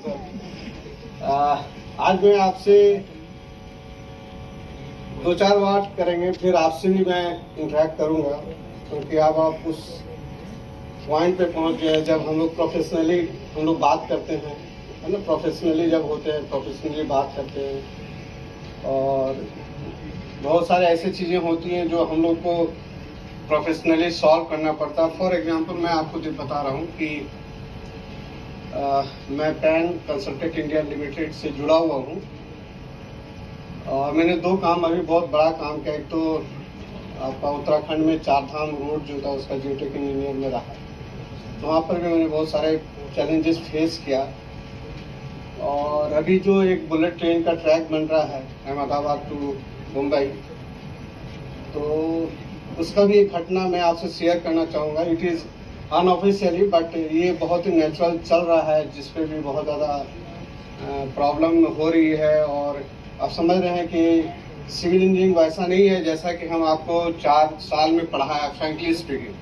आज मैं आपसे दो चार बात करेंगे, फिर आपसे भी मैं इंटरेक्ट करूंगा, क्योंकि अब आप उस पॉइंट पे पहुंच गए जब हम लोग प्रोफेशनली हम लोग बात करते हैं, है ना। प्रोफेशनली जब होते हैं, प्रोफेशनली बात करते हैं, और बहुत सारे ऐसी चीज़ें होती हैं जो हम लोग को प्रोफेशनली सॉल्व करना पड़ता है। फॉर एग्जांपल मैं आपको जो बता रहा हूँ कि मैं पैन कंसल्टेंट इंडिया लिमिटेड से जुड़ा हुआ हूँ, और मैंने दो काम, अभी बहुत बड़ा काम किया। एक तो आपका उत्तराखंड में चारधाम रोड जो था उसका जियोटेक इंजीनियर में रहा, तो वहाँ पर भी मैंने बहुत सारे चैलेंजेस फेस किया। और अभी जो एक बुलेट ट्रेन का ट्रैक बन रहा है अहमदाबाद टू मुंबई, तो उसका भी एक घटना मैं आपसे शेयर करना चाहूँगा। इट इज़ अनऑफिशियली, बट ये बहुत ही नेचुरल चल रहा है, जिस पे भी बहुत ज़्यादा प्रॉब्लम हो रही है। और आप समझ रहे हैं कि सिविल इंजीनियरिंग वैसा नहीं है जैसा कि हम आपको 4 साल में पढ़ाया। फ्रैंकली स्पीकिंग,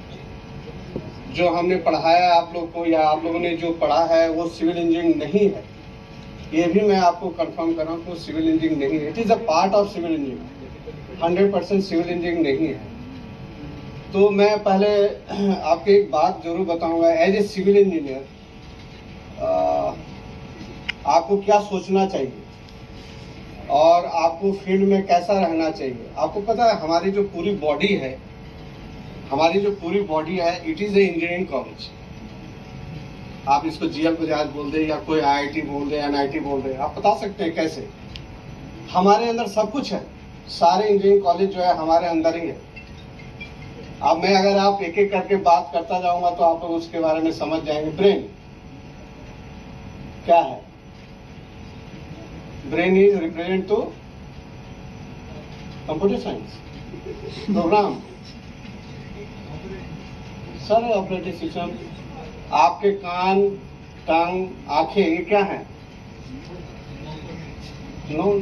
जो हमने पढ़ाया आप लोग को, या आप लोगों ने जो पढ़ा है, वो सिविल इंजीनियरिंग नहीं है। ये भी मैं आपको कंफर्म कर रहा हूँ कि सिविल इंजीनियरिंग नहीं है। It is a part of civil engineering, 100% civil engineering नहीं है। तो मैं पहले आपको एक बात जरूर बताऊंगा, एज ए सिविल इंजीनियर आपको क्या सोचना चाहिए और आपको फील्ड में कैसा रहना चाहिए। आपको पता है हमारी जो पूरी बॉडी है, it is A engineering college. आप इसको जीएल बजाज बोल दे, या कोई आईआईटी बोल दे, एनआईटी बोल दे, आप बता सकते हैं कैसे। हमारे अंदर सब कुछ है, सारे इंजीनियरिंग कॉलेज जो है हमारे अंदर ही है। अब मैं अगर आप एक एक करके बात करता जाऊंगा तो आप लोग उसके बारे में समझ जाएंगे। ब्रेन क्या है? Brain is represent to computer science program, सारे ऑपरेटिंग सिस्टम। आपके कान, टांग, आंखें, ये क्या है? No,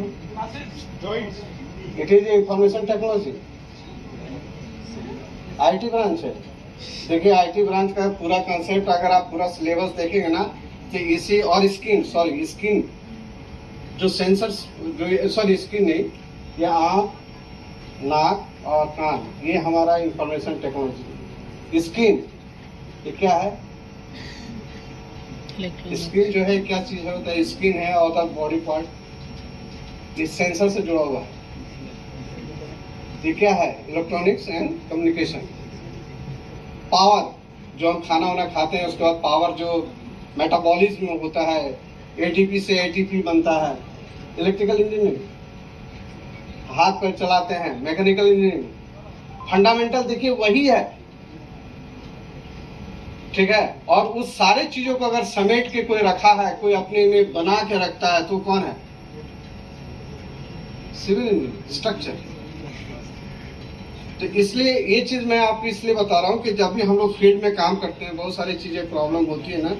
it is information technology. IT branch है। देखिए आईटी ब्रांच का पूरा कंसेप्ट अगर आप पूरा सिलेबस देखेंगे ना, तो इसी और स्किन जो सेंसर्स, जो स्किन नहीं, ये आँख, नाक और कान, ये हमारा इंफॉर्मेशन टेक्नोलॉजी। स्किन ये क्या है? स्किन जो है क्या चीज होता है? स्किन है और बॉडी पार्ट, इस सेंसर से जुड़ा हुआ है। ये क्या है? Electronics and communication. पावर, जो हम खाना वाना खाते हैं उसके बाद पावर जो मेटाबॉलिज्म में होता है, एटीपी से एटीपी बनता है, इलेक्ट्रिकल इंजीनियरिंग। हाथ पैर चलाते हैं, मैकेनिकल इंजीनियरिंग। फंडामेंटल देखिए वही है, ठीक है। और उस सारे चीजों को अगर समेट के कोई रखा है, कोई अपने में बना के रखता है, तो कौन है? Civil engineering, structure. तो इसलिए ये चीज मैं आपको इसलिए बता रहा हूँ कि जब भी हम लोग फील्ड में काम करते हैं, बहुत सारी चीजें प्रॉब्लम होती है ना,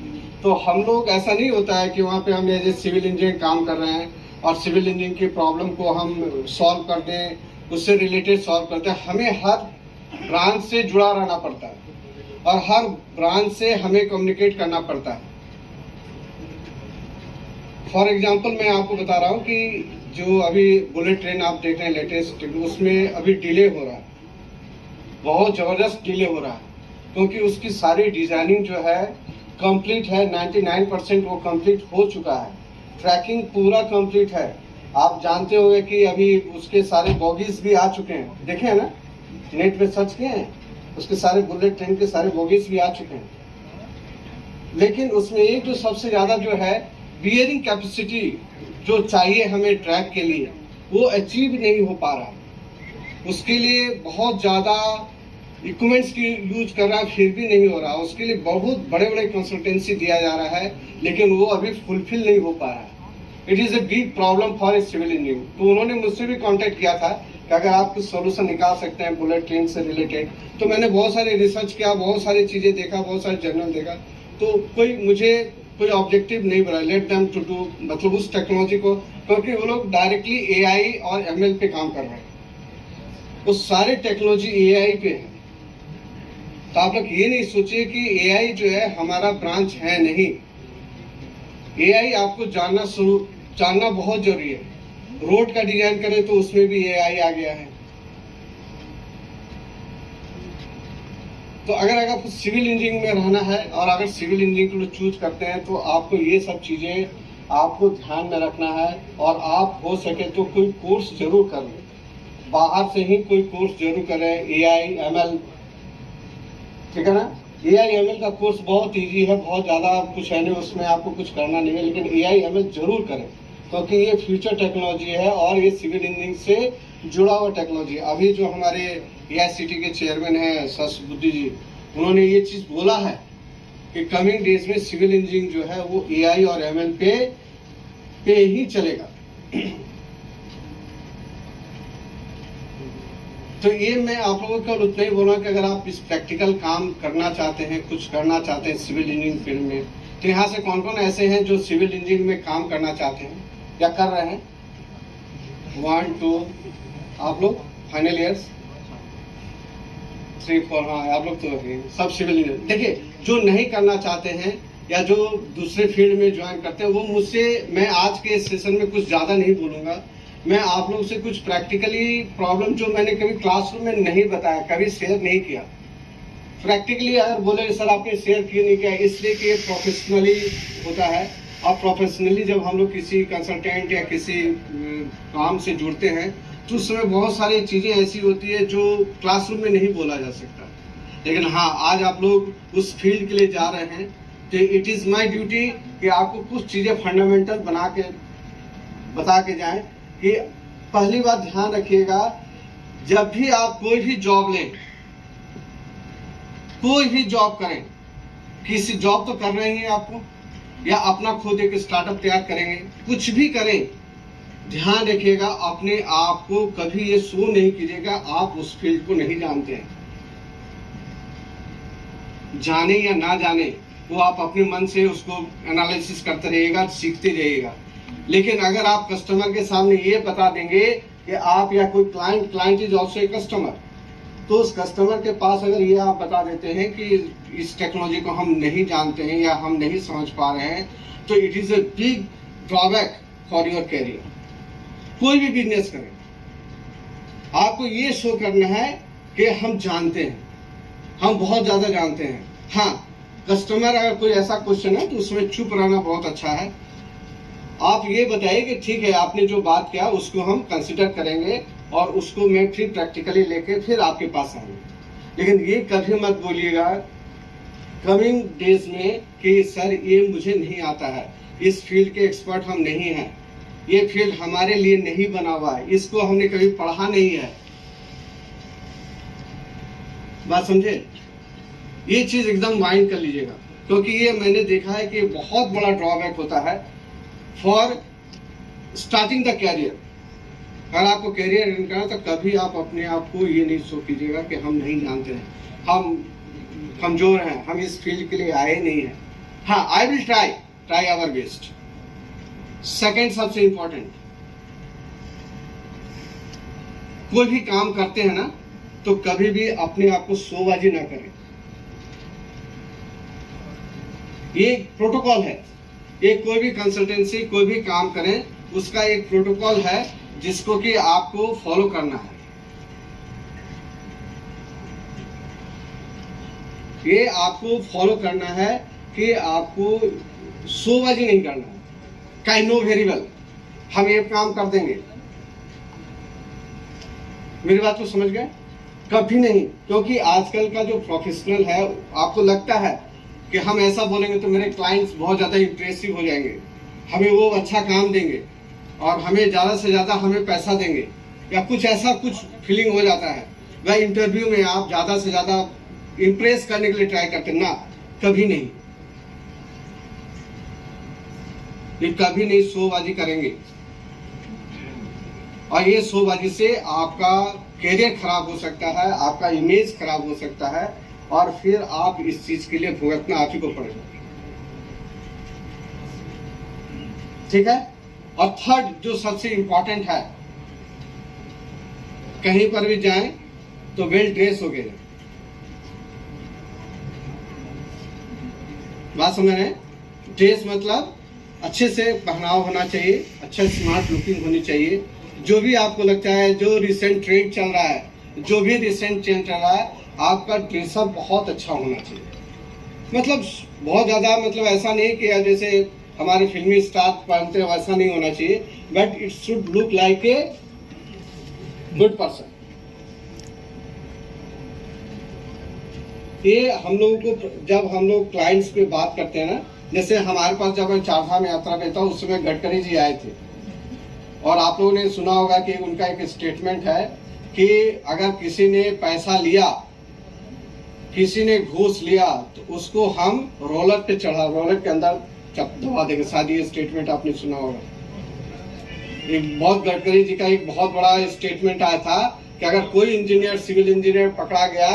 तो हम लोग, ऐसा नहीं होता है कि वहाँ पे हम एज ए सिविल इंजीनियर काम कर रहे हैं और सिविल इंजीनियरिंग की प्रॉब्लम को हम सॉल्व कर दें, उससे रिलेटेड सॉल्व करते हैं। हमें हर ब्रांच से जुड़ा रहना पड़ता है और हर ब्रांच से हमें कम्युनिकेट करना पड़ता है। फॉर एग्जाम्पल मैं आपको बता रहा हूँ कि जो अभी बुलेट ट्रेन आप देख रहे हैं लेटेस्ट, उसमें अभी डिले हो रहा है, बहुत जबरदस्त डिले हो रहा है, क्योंकि उसकी सारी डिजाइनिंग जो है कंप्लीट है। 99% वो कंप्लीट हो चुका है, ट्रैकिंग पूरा कंप्लीट है। आप जानते होंगे कि अभी उसके सारे बॉगीज भी आ चुके हैं, देखे हैं ना, नेट पे सर्च किए हैं, उसके सारे बुलेट ट्रेन के सारे बॉगीज भी आ चुके हैं। लेकिन उसमें एक जो सबसे ज्यादा जो है बियरिंग कैपेसिटी जो चाहिए हमें ट्रैक के लिए, वो अचीव नहीं हो पा रहा। उसके लिए बहुत ज़्यादा इक्विपमेंट्स की यूज कर रहा है, फिर भी नहीं हो रहा। उसके लिए बहुत बड़े बड़े कंसल्टेंसी दिया जा रहा है, लेकिन वो अभी फुलफिल नहीं हो पा रहा है। It is a big problem for a civil engineer. तो उन्होंने मुझसे भी कांटेक्ट किया था कि अगर आप कुछ सोल्यूशन निकाल सकते हैं बुलेट ट्रेन से रिलेटेड। तो मैंने बहुत सारे रिसर्च किया, बहुत सारी चीज़ें देखा, बहुत सारे जर्नल देखा, तो कोई ऑब्जेक्टिव नहीं बना लेट देम टू डू, मतलब उस टेक्नोलॉजी को, क्योंकि वो लोग डायरेक्टली एआई और एमएल पे काम कर रहे हैं। वो सारे टेक्नोलॉजी एआई पे है। तो आप लोग ये नहीं सोचिए कि एआई जो है हमारा ब्रांच है, नहीं। एआई आपको जानना बहुत जरूरी है। रोड का डिजाइन करें तो उसमें भी एआई आ गया है। तो अगर आपको सिविल इंजीनियरिंग में रहना है और अगर सिविल इंजीनियरिंग को चूज करते हैं तो आपको ये सब चीजें आपको ध्यान में रखना है। और आप हो सके तो कोई कोर्स जरूर कर लें, बाहर से ही कोई कोर्स जरूर करें। एआई एमएल, ठीक है ना। एआई एमएल का कोर्स बहुत इजी है, बहुत ज़्यादा कुछ है नहीं उसमें, आपको कुछ करना नहीं है, लेकिन एआई एमएल जरूर करें क्योंकि ये फ्यूचर टेक्नोलॉजी है और ये सिविल इंजीनियरिंग से जुड़ा हुआ टेक्नोलॉजी। अभी जो हमारे एआईसीटी के चेयरमैन हैं सरस्वती जी, उन्होंने ये चीज़ बोला है कि कमिंग डेज में सिविल इंजीनियरिंग जो है वो एआई और एमएल पे ही चलेगा। तो ये मैं आप लोगों को उतना ही बोला कि अगर आप इस प्रैक्टिकल काम करना चाहते हैं, कुछ करना चाहते हैं सिविल इंजीनियरिंग फील्ड में, तो यहाँ से कौन कौन ऐसे हैं जो सिविल इंजीनियरिंग में काम करना चाहते हैं या कर रहे हैं? 1 2 आप लोग फाइनल ईयर्स, 3 4, हाँ आप लोग तो सब सिविल इंजीनियर। देखिए, जो नहीं करना चाहते हैं या जो दूसरे फील्ड में ज्वाइन करते हैं वो मुझसे, मैं आज के सेशन में कुछ ज़्यादा नहीं बोलूँगा। मैं आप लोगों से कुछ प्रैक्टिकली प्रॉब्लम जो मैंने कभी क्लासरूम में नहीं बताया, कभी शेयर नहीं किया, प्रैक्टिकली अगर बोले सर आपने शेयर क्यों नहीं किया, इसलिए कि ये प्रोफेशनली होता है। और प्रोफेशनली जब हम लोग किसी कंसल्टेंट या किसी काम से जुड़ते हैं तो उस समय बहुत सारी चीज़ें ऐसी होती है जो क्लासरूम में नहीं बोला जा सकता। लेकिन हाँ, आज आप लोग उस फील्ड के लिए जा रहे हैं तो इट इज़ माई ड्यूटी कि आपको कुछ चीज़ें फंडामेंटल बता के जाएं। कि पहली बात ध्यान रखिएगा, जब भी आप कोई भी जॉब लें, कोई भी जॉब करें, किसी जॉब तो कर रहे हैं आपको या अपना खुद एक स्टार्टअप तैयार करेंगे, कुछ भी करें, ध्यान रखिएगा अपने आप को कभी ये शो नहीं कीजिएगा आप उस फील्ड को नहीं जानते हैं। जाने या ना जाने वो आप अपने मन से उसको एनालिसिस करते रहिएगा, सीखते रहिएगा। लेकिन अगर आप कस्टमर के सामने ये बता देंगे कि आप या कोई client is also a customer, तो उस कस्टमर के पास अगर ये आप बता देते हैं कि इस टेक्नोलॉजी को हम नहीं जानते हैं या हम नहीं समझ पा रहे हैं, तो it is a big drawback for your career. कोई भी बिजनेस करें, आपको ये शो करना है कि हम जानते हैं, हम बहुत ज्यादा जानते हैं। हाँ, कस्टमर अगर कोई ऐसा क्वेश्चन है तो उसमें चुप रहना बहुत अच्छा है। आप ये बताइए कि ठीक है, आपने जो बात किया उसको हम कंसिडर करेंगे और उसको मैं फिर प्रैक्टिकली लेके फिर आपके पास आऊंगा। लेकिन ये कभी मत बोलिएगा कमिंग डेज में कि सर ये मुझे नहीं आता है, इस फील्ड के एक्सपर्ट हम नहीं हैं, ये फील्ड हमारे लिए नहीं बना हुआ है, इसको हमने कभी पढ़ा नहीं है। बात समझे? ये चीज एकदम माइंड कर लीजिएगा, क्योंकि ये मैंने देखा है कि बहुत बड़ा ड्रॉबैक होता है फॉर स्टार्टिंग द कैरियर। अगर आपको कैरियर रन करना तो कभी आप अपने आप को ये नहीं सोच कीजिएगा कि हम नहीं जानते हैं, हम कमजोर हैं, हम इस फील्ड के लिए आए नहीं हैं। हाँ, I will try our best. Second सबसे इंपॉर्टेंट, कोई भी काम करते हैं ना तो कभी भी अपने आप को शोबाजी ना करें। ये प्रोटोकॉल है, ये कोई भी कंसल्टेंसी कोई भी काम करें उसका एक प्रोटोकॉल है जिसको कि आपको फॉलो करना है। ये आपको फॉलो करना है कि आपको शोबाजी नहीं करना है। आई नो वेरी वेल, हम ये काम कर देंगे, मेरी बात को समझ गए? कभी नहीं, क्योंकि आजकल का जो प्रोफेशनल है आपको लगता है कि हम ऐसा बोलेंगे तो मेरे क्लाइंट्स बहुत ज़्यादा इंप्रेसिव हो जाएंगे, हमें वो अच्छा काम देंगे और हमें ज़्यादा से ज़्यादा हमें पैसा देंगे, या कुछ ऐसा कुछ फीलिंग हो जाता है। वह इंटरव्यू में आप ज़्यादा से ज़्यादा इंप्रेस करने के लिए ट्राई करते ना, कभी नहीं, ये कभी नहीं शोबाजी करेंगे। और ये शोबाजी से आपका कैरियर खराब हो सकता है, आपका इमेज खराब हो सकता है और फिर आप इस चीज के लिए भुगतना आप ही को पड़ेगा। ठीक है? और थर्ड जो सबसे इंपॉर्टेंट है, कहीं पर भी जाएं तो वेल ड्रेस हो गए। बात समझ रहे हैं? ड्रेस मतलब अच्छे से पहनाव होना चाहिए, अच्छा स्मार्ट लुकिंग होनी चाहिए। जो भी आपको लगता है, जो रिसेंट ट्रेंड चल रहा है, जो भी रिसेंट ट्रेंड चल रहा है, आपका ड्रेसअप बहुत अच्छा होना चाहिए। मतलब बहुत ज़्यादा, मतलब ऐसा नहीं कि जैसे हमारे फिल्मी स्टार पहनते हैं वैसा नहीं होना चाहिए, but it should look like a good person. ये हम लोगों को, जब हम लोग क्लाइंट्स पे बात करते हैं ना, जैसे हमारे पास जब मैं चारधाम यात्रा पे था उस समय गडकरी जी आए थे, और आप लोगों ने सुना होगा कि उनका एक स्टेटमेंट है कि अगर किसी ने पैसा लिया, किसी ने घूस लिया, तो उसको हम रोलर पे चढ़ा, रोलर के अंदर दबा देंगे। शायद ये स्टेटमेंट आपने सुना होगा। एक बहुत गडकरी जी का एक बहुत बड़ा स्टेटमेंट आया था कि अगर कोई इंजीनियर, सिविल इंजीनियर पकड़ा गया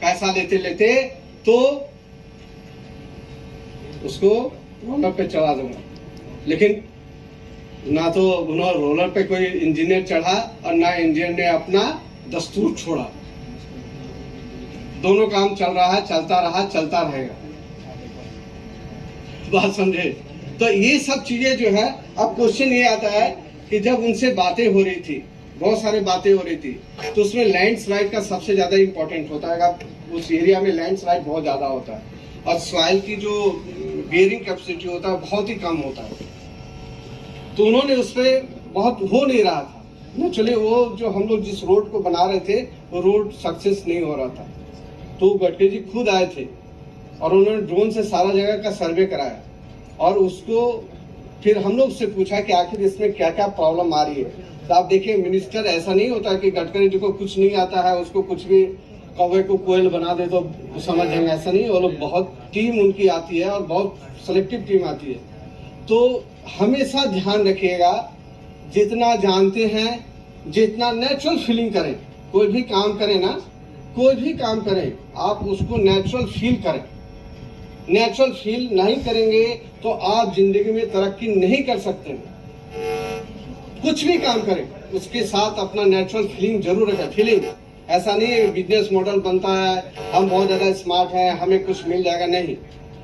पैसा लेते लेते, तो उसको रोलर पे चढ़ा दूंगा। लेकिन ना तो उन्होंने रोलर पे कोई इंजीनियर चढ़ा और ना इंजीनियर ने अपना दस्तूर छोड़ा। दोनों काम चल रहा है, चलता रहा, चलता रहेगा। बात समझे? तो ये सब चीजें जो है, अब क्वेश्चन ये आता है कि जब उनसे बातें हो रही थी, बहुत सारी बातें हो रही थी, तो उसमें लैंडस्लाइड का सबसे ज्यादा इंपॉर्टेंट होता है। उस एरिया में लैंडस्लाइड बहुत ज्यादा होता है और सॉइल की जो बेयरिंग कैपेसिटी होता है बहुत ही कम होता है। तो उन्होंने उस पर बहुत हो नहीं रहा था नेचुरली। वो जो हम लोग जिस रोड को बना रहे थे वो रोड सक्सेस नहीं हो रहा था। तो गडकरी जी खुद आए थे और उन्होंने ड्रोन से सारा जगह का सर्वे कराया, और उसको फिर हम लोग से पूछा कि आखिर इसमें क्या क्या प्रॉब्लम आ रही है। तो आप देखिए, मिनिस्टर ऐसा नहीं होता कि गडकरी जी को कुछ नहीं आता है, उसको कुछ भी कौवे को कोयल बना दे तो समझ जाएंगे, ऐसा नहीं। वो लोग बहुत टीम उनकी आती है और बहुत सेलेक्टिव टीम आती है। तो हमेशा ध्यान रखिएगा, जितना जानते हैं, जितना नेचुरल फीलिंग करें, कोई भी काम करें ना, कोई भी काम करें आप उसको नेचुरल फील करें। नेचुरल फील नहीं करेंगे तो आप जिंदगी में तरक्की नहीं कर सकते। कुछ भी काम करें उसके साथ अपना नेचुरल फीलिंग जरूर रखें। फीलिंग ऐसा नहीं है बिजनेस मॉडल बनता है, हम बहुत ज्यादा स्मार्ट हैं, हमें कुछ मिल जाएगा, नहीं।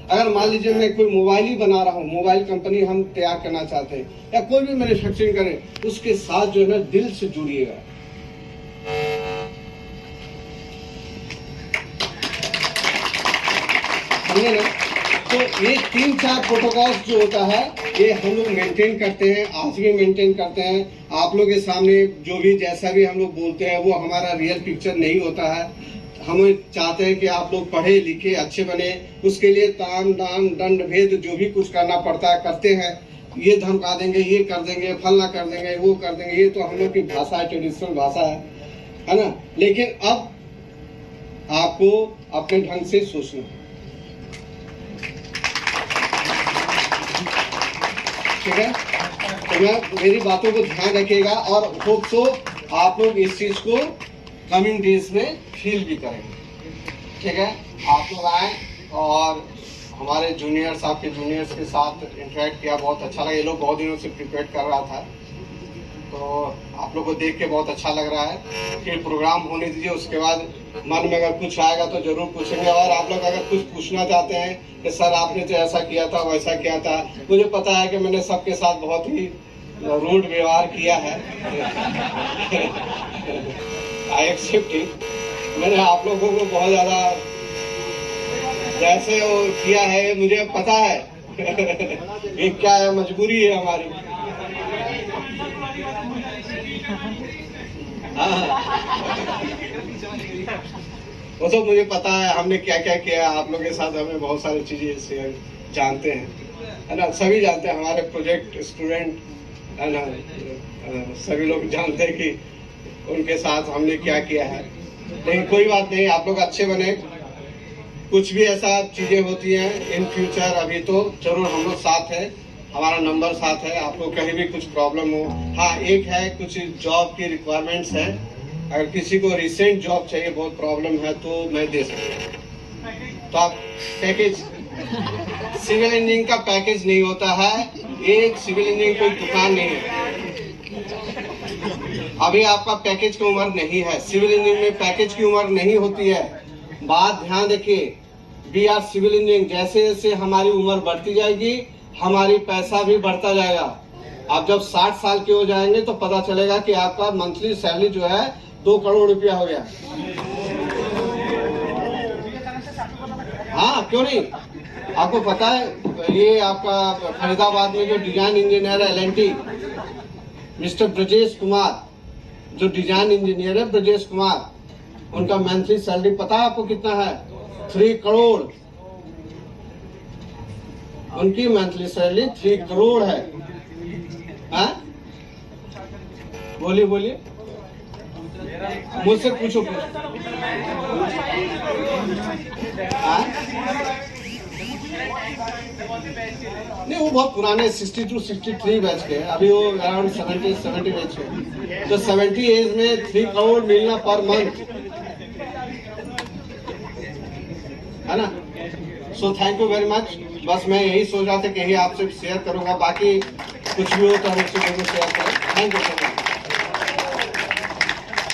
अगर मान लीजिए मैं कोई मोबाइल ही बना रहा हूँ, मोबाइल कंपनी हम तैयार करना चाहते हैं, या कोई भी मैन्युफैक्चरिंग करें, उसके साथ जो है ना दिल से जुड़िएगा। समझे ना? तो ये 3-4 प्रोटोकॉल्स जो होता है, ये हम लोग मेंटेन करते हैं, आज भी मेंटेन करते हैं। आप लोग के सामने जो भी जैसा भी हम लोग बोलते हैं वो हमारा रियल पिक्चर नहीं होता है। हम चाहते हैं कि आप लोग पढ़े लिखे अच्छे बने, उसके लिए ताम दाम दंड भेद जो भी कुछ करना पड़ता है करते हैं। ये धमका देंगे, ये कर देंगे, फलना कर देंगे, वो कर देंगे, ये तो हम लोग की भाषा है, ट्रेडिशनल भाषा है ना। लेकिन अब आपको अपने ढंग से सोचना है, ठीक है? तो मेरी बातों को ध्यान रखिएगा और होप सो आप लोग इस चीज को कमिंग डेज में फील भी करेंगे, ठीक है? आप लोग आए और हमारे जूनियर्स, आपके जूनियर्स के साथ इंटरेक्ट किया, बहुत अच्छा लगा। ये लोग बहुत दिनों से प्रिपेयर कर रहा था, तो आप लोग को देख के बहुत अच्छा लग रहा है। फिर प्रोग्राम होने दीजिए, उसके बाद मन में अगर कुछ आएगा तो जरूर पूछेंगे। और आप लोग अगर कुछ पूछना चाहते हैं कि सर आपने तो ऐसा किया था, वैसा किया था, मुझे पता है कि मैंने सबके साथ बहुत ही रूड व्यवहार किया है। I accept it. मैंने आप लोगों को बहुत ज्यादा जैसे वो किया है, मुझे पता है। ये क्या है, मजबूरी है हमारी। वो तो मुझे पता है हमने क्या क्या किया आप लोगों के साथ। हमें बहुत सारी चीजें शेयर जानते हैं, है ना, सभी जानते हैं। हमारे प्रोजेक्ट स्टूडेंट है ना, सभी लोग जानते हैं कि उनके साथ हमने क्या किया है। लेकिन कोई बात नहीं, आप लोग अच्छे बने। कुछ भी ऐसा चीजें होती हैं इन फ्यूचर, अभी तो जरूर हम लोग साथ हैं, हमारा नंबर साथ है। आप लोग कहीं भी कुछ प्रॉब्लम हो, हाँ एक है कुछ जॉब की रिक्वायरमेंट्स है, अगर किसी को रिसेंट जॉब चाहिए, बहुत प्रॉब्लम है, तो मैं दे सकता हूँ। तो आप पैकेज, सिविल इंजीनियरिंग का पैकेज नहीं होता है, एक सिविल इंजीनियरिंग कोई दुकान नहीं है। अभी आपका पैकेज की उम्र नहीं है, सिविल इंजीनियरिंग में पैकेज की उम्र नहीं होती है। बात ध्यान रखिए, वी आर सिविल इंजीनियरिंग। जैसे जैसे हमारी उम्र बढ़ती जाएगी हमारी पैसा भी बढ़ता जाएगा। आप जब 60 साल के हो जाएंगे तो पता चलेगा कि आपका मंथली सैलरी जो है 2 करोड़ रुपया हो गया। हाँ, क्यों नहीं? आपको पता है ये आपका फरीदाबाद में जो डिजाइन इंजीनियर है L&T, मिस्टर ब्रजेश कुमार, जो डिजाइन इंजीनियर है ब्रजेश कुमार, उनका मंथली सैलरी पता है आपको कितना है? 3 करोड़। उनकी मंथली सैलरी 3 करोड़ है। हाँ? बोलिए बोलिए, मुझसे पूछो हाँ? नहीं, वो बहुत पुराने 62-63 बैच के, अभी वो अराउंड 70 बैच के। तो 70 एज में 3 करोड़ मिलना पर मंथ, है ना? So thank you very much. बस मैं यही सोच रहा था कि यही आपसे शेयर करूंगा, बाकी कुछ भी हो तो हम उससे जरूर शेयर करें। Thank you so much.